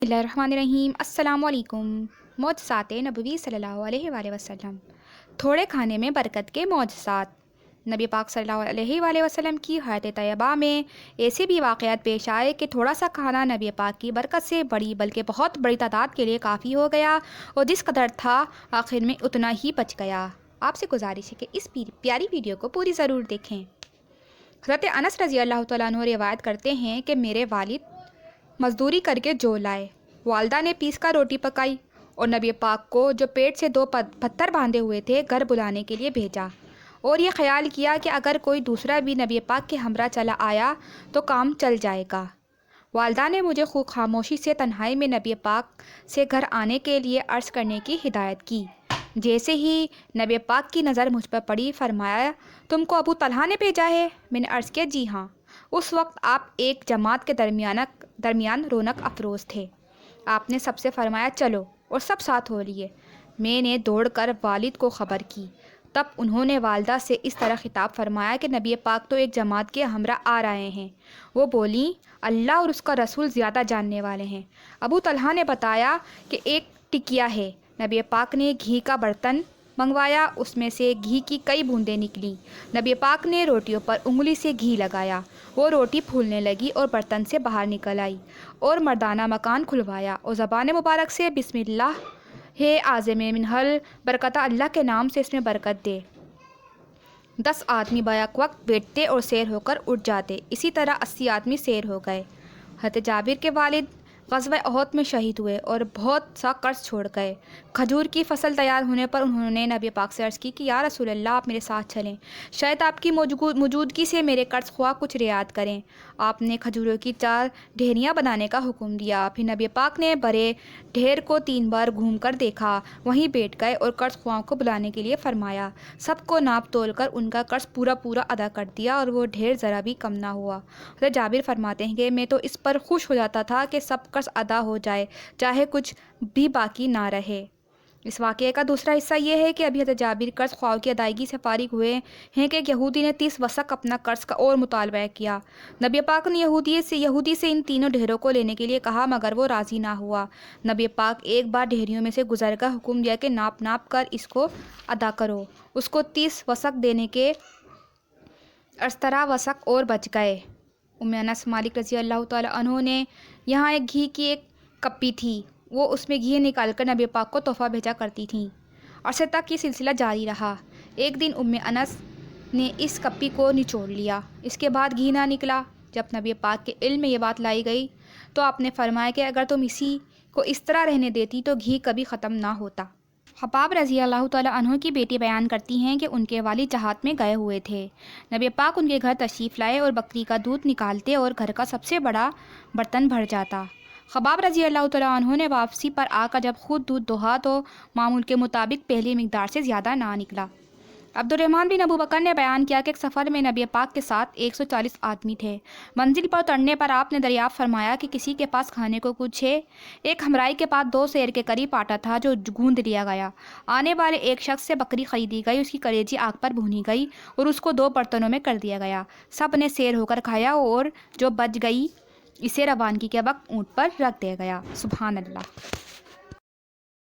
بسم اللہ الرحمن الرحیم۔ السلام علیکم۔ معجزات نبوی صلی اللہ علیہ وآلہ وسلم۔ تھوڑے کھانے میں برکت کے معجزات۔ نبی پاک صلی اللہ علیہ وآلہ وسلم کی حیات طیبہ میں ایسے بھی واقعات پیش آئے کہ تھوڑا سا کھانا نبی پاک کی برکت سے بڑی بلکہ بہت بڑی تعداد کے لیے کافی ہو گیا، اور جس قدر تھا آخر میں اتنا ہی بچ گیا۔ آپ سے گزارش ہے کہ اس پیاری ویڈیو کو پوری ضرور دیکھیں۔ حضرت انس رضی اللہ تعالیٰ عنہ روایت کرتے ہیں کہ میرے والد مزدوری کر کے جو لائے، والدہ نے پیس کر روٹی پکائی اور نبی پاک کو جو پیٹ سے 2 پتھر باندھے ہوئے تھے گھر بلانے کے لیے بھیجا، اور یہ خیال کیا کہ اگر کوئی دوسرا بھی نبی پاک کے ہمراہ چلا آیا تو کام چل جائے گا۔ والدہ نے مجھے خوب خاموشی سے تنہائی میں نبی پاک سے گھر آنے کے لیے عرض کرنے کی ہدایت کی۔ جیسے ہی نبی پاک کی نظر مجھ پر پڑی، فرمایا تم کو ابو طلحہ نے بھیجا ہے؟ میں نے عرض کیا جی ہاں۔ اس وقت آپ ایک جماعت کے درمیان رونق افروز تھے۔ آپ نے سب سے فرمایا چلو، اور سب ساتھ ہو لیے۔ میں نے دوڑ کر والد کو خبر کی، تب انہوں نے والدہ سے اس طرح خطاب فرمایا کہ نبی پاک تو ایک جماعت کے ہمراہ آ رہے ہیں۔ وہ بولیں اللہ اور اس کا رسول زیادہ جاننے والے ہیں۔ ابو طلحہ نے بتایا کہ ایک ٹکیا ہے۔ نبی پاک نے گھی کا برتن منگوایا، اس میں سے گھی کی کئی بوندیں نکلیں۔ نبی پاک نے روٹیوں پر انگلی سے گھی لگایا، وہ روٹی پھولنے لگی اور برتن سے باہر نکل آئی، اور مردانہ مکان کھلوایا اور زبان مبارک سے بسم اللہ ہے عازم منحل برکتہ، اللہ کے نام سے اس میں برکت دے۔ 10 آدمی بیک وقت بیٹھتے اور سیر ہو کر اٹھ جاتے، اسی طرح 80 آدمی سیر ہو گئے۔ حضرت جابر کے والد غزوہ احد میں شہید ہوئے اور بہت سا قرض چھوڑ گئے۔ کھجور کی فصل تیار ہونے پر انہوں نے نبی پاک سے عرض کی کہ یا رسول اللہ آپ میرے ساتھ چلیں، شاید آپ کی موجودگی سے میرے قرض خواہ کچھ رعایت کریں۔ آپ نے کھجوروں کی 4 ڈھیریاں بنانے کا حکم دیا۔ پھر نبی پاک نے بڑے ڈھیر کو 3 بار گھوم کر دیکھا، وہیں بیٹھ گئے اور قرض خواہوں کو بلانے کے لیے فرمایا۔ سب کو ناپ تول کر ان کا قرض پورا ادا کر دیا، اور وہ ڈھیر ذرا بھی کم نہ ہوا۔ حضرت جابر فرماتے ہیں کہ میں تو اس پر خوش ہو جاتا تھا کہ سب قرض ادا ہو جائے، چاہے کچھ بھی باقی نہ رہے۔ اس واقعے کا دوسرا حصہ یہ ہے کہ ابھی حضرت جابر قرض خواہوں کی ادائیگی سے فارغ ہوئے ہیں کہ ایک یہودی نے 30 وسق اپنا قرض کا اور مطالبہ کیا۔ نبی پاک نے یہودی سے ان تینوں ڈھیروں کو لینے کے لیے کہا، مگر وہ راضی نہ ہوا۔ نبی پاک ایک بار ڈھیریوں میں سے گزر کر حکم دیا کہ ناپ کر اس کو ادا کرو۔ اس کو 30 وسق دینے کے 18 وسق اور بچ گئے۔ ام انس مالک رضی اللہ تعالی عنہ نے یہاں ایک گھی کی ایک کپی تھی، وہ اس میں گھی نکال کر نبی پاک کو تحفہ بھیجا کرتی تھیں۔ عرصے تک یہ سلسلہ جاری رہا۔ ایک دن ام انس نے اس کپی کو نچوڑ لیا، اس کے بعد گھی نہ نکلا۔ جب نبی پاک کے علم میں یہ بات لائی گئی تو آپ نے فرمایا کہ اگر تم اسی کو اس طرح رہنے دیتی تو گھی کبھی ختم نہ ہوتا۔ خباب رضی اللہ تعالیٰ عنہ کی بیٹی بیان کرتی ہیں کہ ان کے والد جہاد میں گئے ہوئے تھے۔ نبی پاک ان کے گھر تشریف لائے اور بکری کا دودھ نکالتے اور گھر کا سب سے بڑا برتن بھر جاتا۔ خباب رضی اللہ تعالیٰ عنہ نے واپسی پر آ کر جب خود دودھ دوہا تو معمول کے مطابق پہلی مقدار سے زیادہ نہ نکلا۔ عبد الرحمن بن ابو بکر نے بیان کیا کہ ایک سفر میں نبی پاک کے ساتھ 140 آدمی تھے۔ منزل پر اترنے پر آپ نے دریافت فرمایا کہ کسی کے پاس کھانے کو کچھ ہے؟ ایک ہمراہی کے پاس 2 سیر کے قریب آٹا تھا جو گوندھ لیا گیا۔ آنے والے ایک شخص سے بکری خریدی گئی، اس کی کلیجی آگ پر بھونی گئی اور اس کو 2 برتنوں میں کر دیا گیا۔ سب نے سیر ہو کر کھایا اور جو بچ گئی اسے روانگی کے وقت اونٹ پر رکھ دیا گیا۔ سبحان اللہ۔